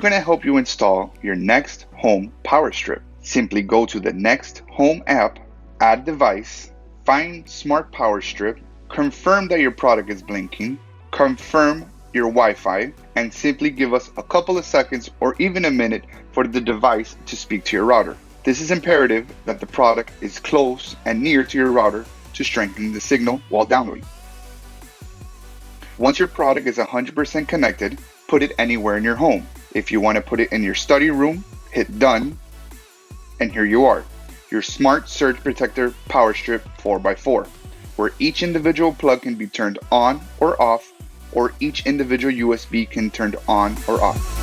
going to help you install your Next Home Power Strip. Simply go to the Next Home app, add device, find Smart Power Strip, confirm that your product is blinking, confirm your Wi-Fi, and simply give us a couple of seconds or even a minute for the device to speak to your router. This is imperative that the product is close and near to your router to strengthen the signal while downloading. Once your product is 100% connected, put it anywhere in your home. If you want to put it in your study room, hit done, and here you are, your Smart Surge Protector Power Strip 4x4, where each individual plug can be turned on or off, or each individual USB can turn on or off.